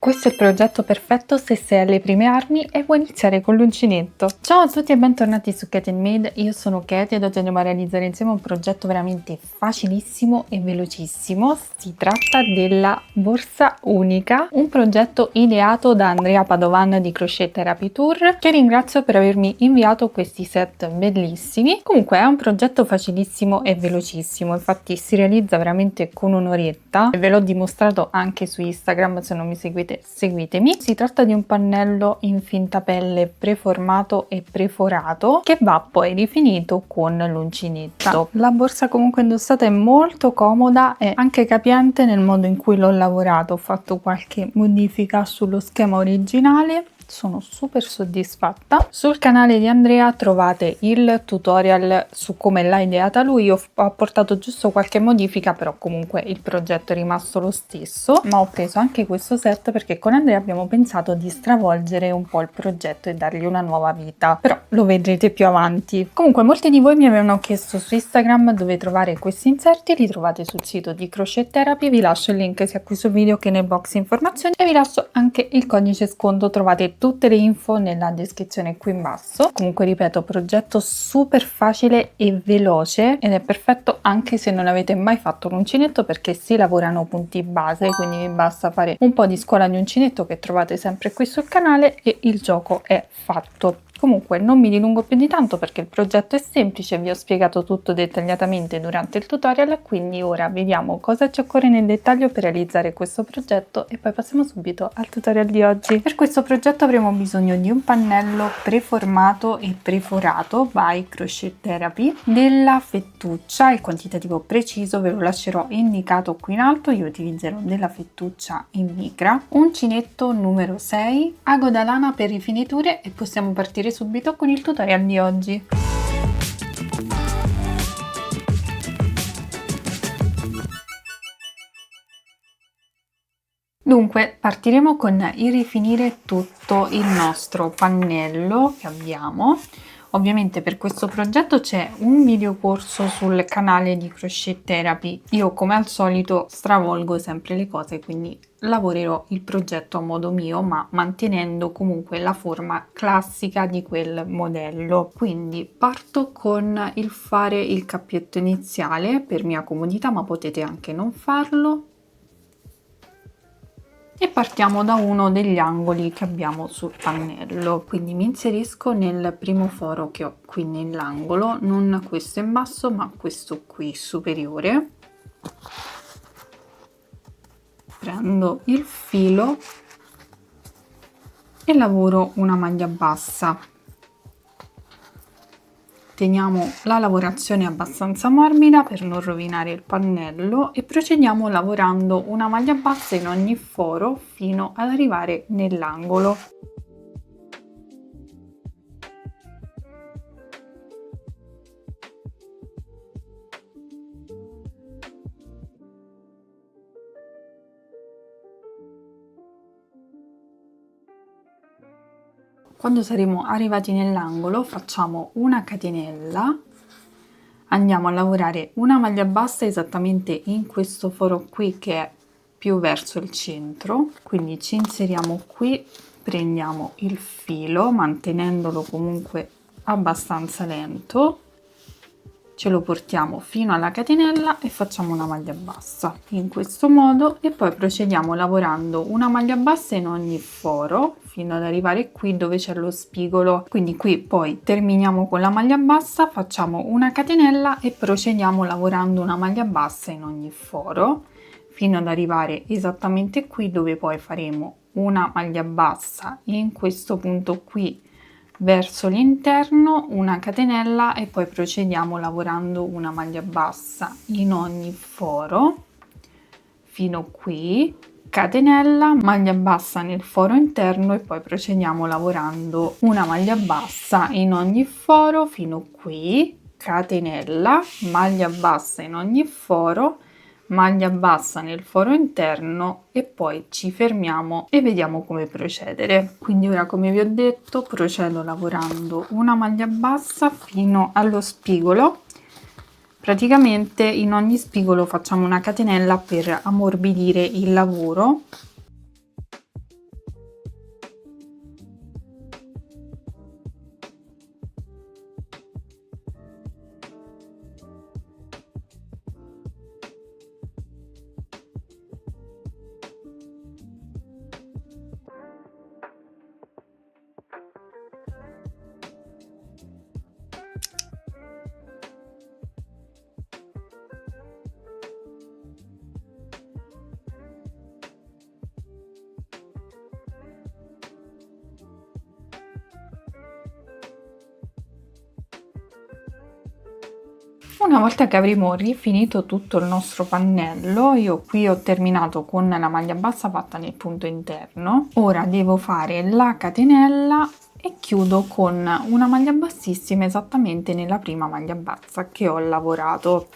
Questo è il progetto perfetto se sei alle prime armi e vuoi iniziare con l'uncinetto. Ciao a tutti e bentornati su Katie Made, io sono Katie ed oggi andiamo a realizzare insieme un progetto veramente facilissimo e velocissimo. Si tratta della borsa unica, un progetto ideato da Andrea Padovan di Crochet Therapy Tour, che ringrazio per avermi inviato questi set bellissimi. Comunque è un progetto facilissimo e velocissimo, infatti si realizza veramente con un'oretta e ve l'ho dimostrato anche su Instagram, se non mi seguite seguitemi. Si tratta di un pannello in finta pelle preformato e preforato che va poi rifinito con l'uncinetto. La borsa comunque indossata è molto comoda e anche capiente nel modo in cui l'ho lavorato. Ho fatto qualche modifica sullo schema originale. Sono super soddisfatta. Sul canale di Andrea trovate il tutorial su come l'ha ideata lui. Io ho apportato giusto qualche modifica, però comunque il progetto è rimasto lo stesso. Ma ho preso anche questo set perché con Andrea abbiamo pensato di stravolgere un po' il progetto e dargli una nuova vita, però lo vedrete più avanti. Comunque molti di voi mi avevano chiesto su Instagram dove trovare questi inserti. Li trovate sul sito di Crochet Therapy. Vi lascio il link sia qui sul video che nel box informazioni e vi lascio anche il codice sconto. Trovate tutte le info nella descrizione qui in basso. Comunque ripeto, progetto super facile e veloce ed è perfetto anche se non avete mai fatto un uncinetto, perché si lavorano punti base, quindi vi basta fare un po' di scuola di uncinetto che trovate sempre qui sul canale e il gioco è fatto. Comunque non mi dilungo più di tanto perché il progetto è semplice, vi ho spiegato tutto dettagliatamente durante il tutorial, quindi ora vediamo cosa ci occorre nel dettaglio per realizzare questo progetto e poi passiamo subito al tutorial di oggi. Per questo progetto avremo bisogno di un pannello preformato e preforato by Crochet Therapy, della fettuccia, il quantitativo preciso ve lo lascerò indicato qui in alto, io utilizzerò della fettuccia in micra, uncinetto numero 6, ago da lana per rifiniture e possiamo partire subito con il tutorial di oggi. Dunque partiremo con il rifinire tutto il nostro pannello che abbiamo. Ovviamente per questo progetto c'è un video corso sul canale di Crochet Therapy. Io come al solito stravolgo sempre le cose, quindi lavorerò il progetto a modo mio, ma mantenendo comunque la forma classica di quel modello. Quindi parto con il fare il cappietto iniziale per mia comodità, ma potete anche non farlo. E partiamo da uno degli angoli che abbiamo sul pannello, quindi mi inserisco nel primo foro che ho qui nell'angolo, non questo in basso ma questo qui superiore. Prendo il filo e lavoro una maglia bassa. Teniamo la lavorazione abbastanza morbida per non rovinare il pannello e procediamo lavorando una maglia bassa in ogni foro fino ad arrivare nell'angolo. Quando saremo arrivati nell'angolo facciamo una catenella, andiamo a lavorare una maglia bassa esattamente in questo foro qui che è più verso il centro, quindi ci inseriamo qui, prendiamo il filo mantenendolo comunque abbastanza lento, ce lo portiamo fino alla catenella e facciamo una maglia bassa in questo modo e poi procediamo lavorando una maglia bassa in ogni foro fino ad arrivare qui dove c'è lo spigolo. Quindi qui poi terminiamo con la maglia bassa, facciamo una catenella e procediamo lavorando una maglia bassa in ogni foro fino ad arrivare esattamente qui dove poi faremo una maglia bassa in questo punto qui verso l'interno, una catenella e poi procediamo lavorando una maglia bassa in ogni foro fino qui, catenella, maglia bassa nel foro interno e poi procediamo lavorando una maglia bassa in ogni foro fino qui, catenella, maglia bassa in ogni foro, maglia bassa nel foro interno e poi ci fermiamo e vediamo come procedere. Quindi ora, come vi ho detto, procedo lavorando una maglia bassa fino allo spigolo. Praticamente in ogni spigolo facciamo una catenella per ammorbidire il lavoro Una volta che avremo rifinito tutto il nostro pannello, io qui ho terminato con la maglia bassa fatta nel punto interno. Ora devo fare la catenella e chiudo con una maglia bassissima esattamente nella prima maglia bassa che ho lavorato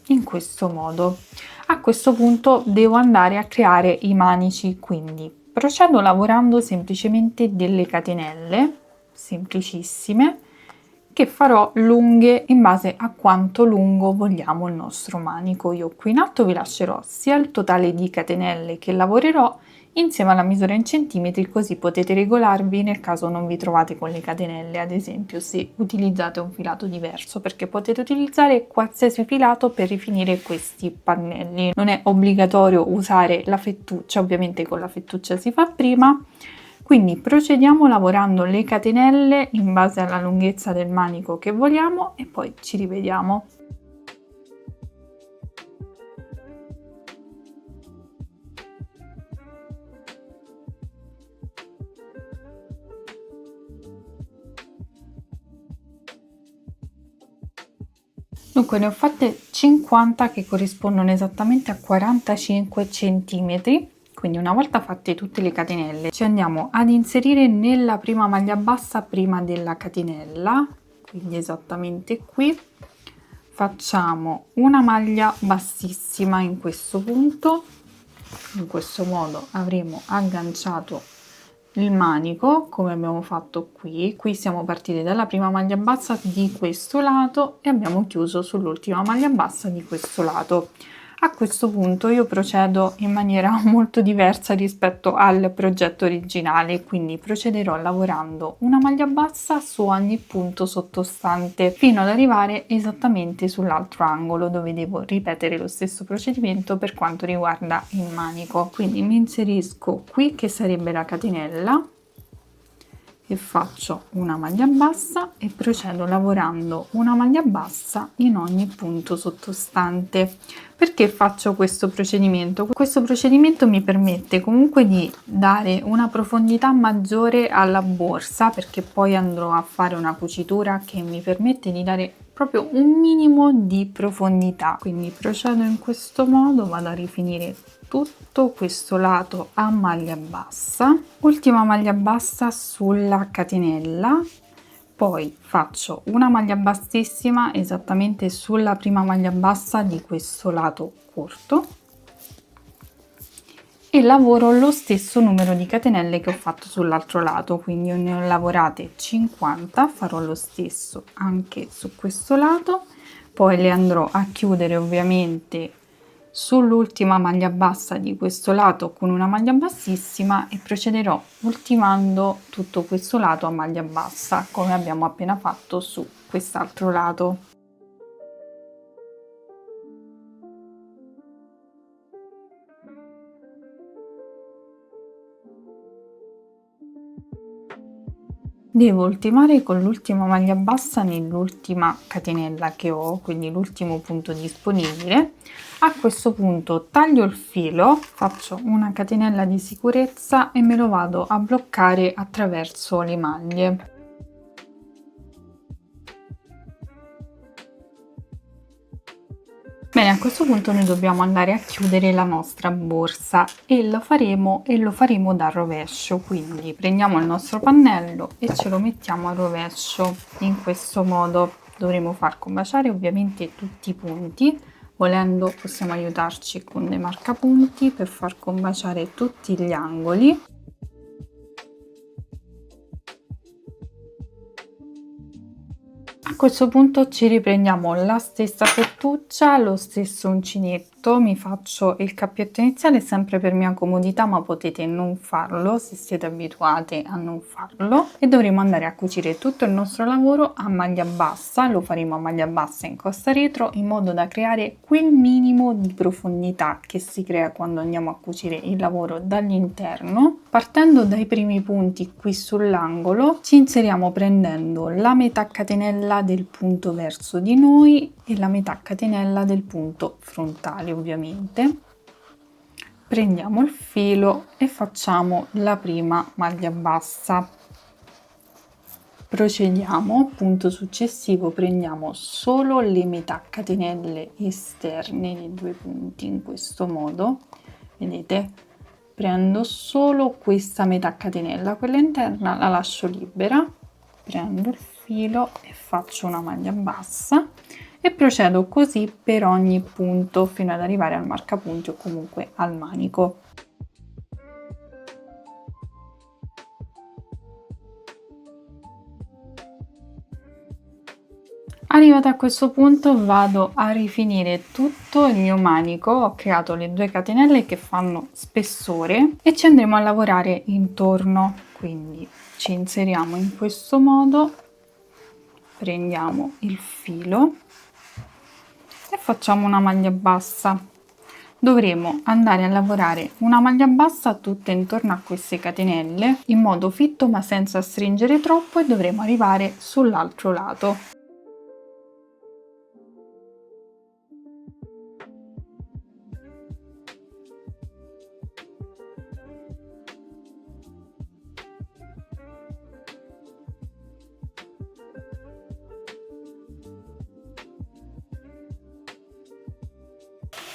in questo modo. A questo punto devo andare a creare i manici, quindi procedo lavorando semplicemente delle catenelle semplicissime che farò lunghe in base a quanto lungo vogliamo il nostro manico. Io qui in alto vi lascerò sia il totale di catenelle che lavorerò insieme alla misura in centimetri, così potete regolarvi nel caso non vi trovate con le catenelle, ad esempio se utilizzate un filato diverso, perché potete utilizzare qualsiasi filato per rifinire questi pannelli. Non è obbligatorio usare la fettuccia, ovviamente con la fettuccia si fa prima. Quindi procediamo lavorando le catenelle in base alla lunghezza del manico che vogliamo e poi ci rivediamo. Dunque ne ho fatte 50 che corrispondono esattamente a 45 centimetri. Quindi una volta fatte tutte le catenelle ci andiamo ad inserire nella prima maglia bassa prima della catenella, quindi esattamente qui facciamo una maglia bassissima in questo punto. In questo modo avremo agganciato il manico come abbiamo fatto qui. Siamo partiti dalla prima maglia bassa di questo lato e abbiamo chiuso sull'ultima maglia bassa di questo lato. A questo punto io procedo in maniera molto diversa rispetto al progetto originale, quindi procederò lavorando una maglia bassa su ogni punto sottostante fino ad arrivare esattamente sull'altro angolo, dove devo ripetere lo stesso procedimento per quanto riguarda il manico. Quindi mi inserisco qui che sarebbe la catenella e faccio una maglia bassa e procedo lavorando una maglia bassa in ogni punto sottostante. Perché faccio questo procedimento? Questo procedimento mi permette comunque di dare una profondità maggiore alla borsa, perché poi andrò a fare una cucitura che mi permette di dare proprio un minimo di profondità. Quindi procedo in questo modo, vado a rifinire tutto questo lato a maglia bassa, ultima maglia bassa sulla catenella, poi faccio una maglia bassissima esattamente sulla prima maglia bassa di questo lato corto e lavoro lo stesso numero di catenelle che ho fatto sull'altro lato, quindi ne ho lavorate 50, farò lo stesso anche su questo lato, poi le andrò a chiudere ovviamente sull'ultima maglia bassa di questo lato con una maglia bassissima e procederò ultimando tutto questo lato a maglia bassa come abbiamo appena fatto su quest'altro lato. Devo ultimare con l'ultima maglia bassa nell'ultima catenella che ho, quindi l'ultimo punto disponibile. A questo punto taglio il filo, faccio una catenella di sicurezza e me lo vado a bloccare attraverso le maglie. Bene, a questo punto noi dobbiamo andare a chiudere la nostra borsa e lo faremo da rovescio, quindi prendiamo il nostro pannello e ce lo mettiamo a rovescio. In questo modo dovremo far combaciare ovviamente tutti i punti, volendo possiamo aiutarci con dei marcapunti per far combaciare tutti gli angoli. A questo punto ci riprendiamo la stessa fettuccia, lo stesso uncinetto, mi faccio il cappietto iniziale sempre per mia comodità, ma potete non farlo se siete abituate a non farlo, e dovremo andare a cucire tutto il nostro lavoro a maglia bassa. Lo faremo a maglia bassa in costa retro in modo da creare quel minimo di profondità che si crea quando andiamo a cucire il lavoro dall'interno. Partendo dai primi punti qui sull'angolo ci inseriamo prendendo la metà catenella del punto verso di noi e la metà catenella del punto frontale. Ovviamente prendiamo il filo e facciamo la prima maglia bassa, Procediamo, punto successivo, prendiamo solo le metà catenelle esterne dei due punti in questo modo, vedete? Prendo solo questa metà catenella, quella interna la lascio libera, prendo il filo e faccio una maglia bassa e procedo così per ogni punto fino ad arrivare al marcapunti o comunque al manico. Arrivata a questo punto vado a rifinire tutto il mio manico, ho creato le 2 catenelle che fanno spessore e ci andremo a lavorare intorno, quindi ci inseriamo in questo modo, prendiamo il filo e facciamo una maglia bassa. Dovremo andare a lavorare una maglia bassa tutta intorno a queste catenelle in modo fitto ma senza stringere troppo e dovremo arrivare sull'altro lato.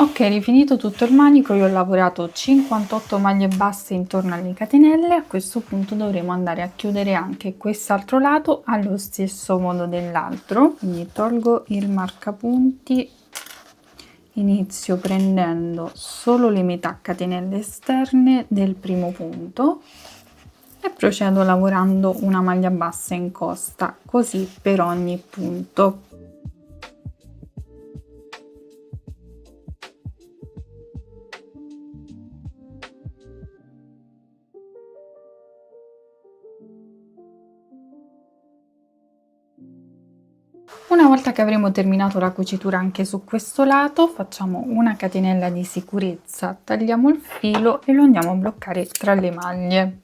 Ok, rifinito tutto il manico, io ho lavorato 58 maglie basse intorno alle catenelle. A questo punto dovremo andare a chiudere anche quest'altro lato allo stesso modo dell'altro. Quindi tolgo il marcapunti, inizio prendendo solo le metà catenelle esterne del primo punto e procedo lavorando una maglia bassa in costa, così per ogni punto. Una volta che avremo terminato la cucitura anche su questo lato, facciamo una catenella di sicurezza, tagliamo il filo e lo andiamo a bloccare tra le maglie.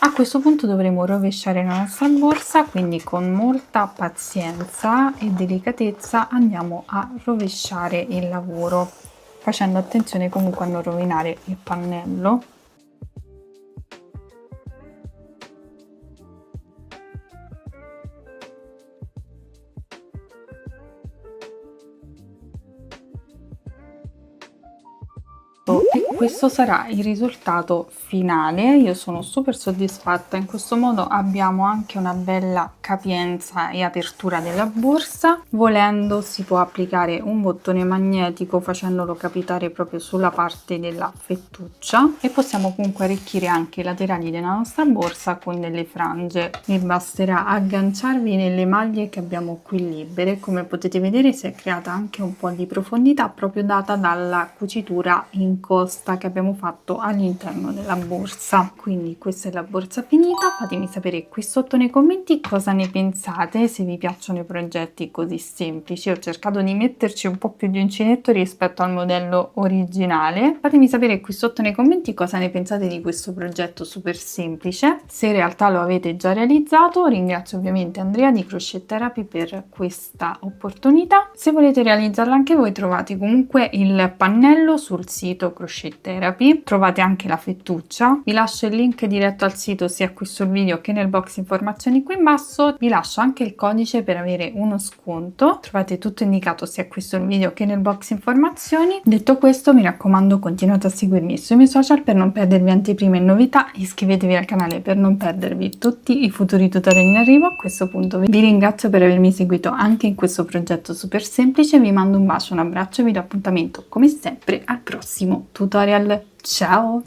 A questo punto dovremo rovesciare la nostra borsa, quindi con molta pazienza e delicatezza andiamo a rovesciare il lavoro, facendo attenzione comunque a non rovinare il pannello. E questo sarà il risultato finale. Io sono super soddisfatta. In questo modo abbiamo anche una bella capienza e apertura della borsa. Volendo si può applicare un bottone magnetico facendolo capitare proprio sulla parte della fettuccia e possiamo comunque arricchire anche i laterali della nostra borsa con delle frange. Vi basterà agganciarvi nelle maglie che abbiamo qui libere. Come potete vedere si è creata anche un po' di profondità proprio data dalla cucitura in costa che abbiamo fatto all'interno della borsa. Quindi questa è la borsa finita. Fatemi sapere qui sotto nei commenti cosa ne pensate, se vi piacciono i progetti così semplici. Ho cercato di metterci un po' più di uncinetto rispetto al modello originale. Fatemi sapere qui sotto nei commenti cosa ne pensate di questo progetto super semplice, se in realtà lo avete già realizzato. Ringrazio ovviamente Andrea di Crochet Therapy per questa opportunità. Se volete realizzarla anche voi trovate comunque il pannello sul sito Crochet Therapy, trovate anche la fettuccia. Vi lascio il link diretto al sito sia qui sul video che nel box informazioni qui in basso. Vi lascio anche il codice per avere uno sconto, trovate tutto indicato sia qui sul video che nel box informazioni. Detto questo, mi raccomando, continuate a seguirmi sui miei social per non perdervi anteprime e novità, iscrivetevi al canale per non perdervi tutti i futuri tutorial in arrivo. A questo punto vi ringrazio per avermi seguito anche in questo progetto super semplice, vi mando un bacio, un abbraccio e vi do appuntamento come sempre al prossimo tutorial. Ciao!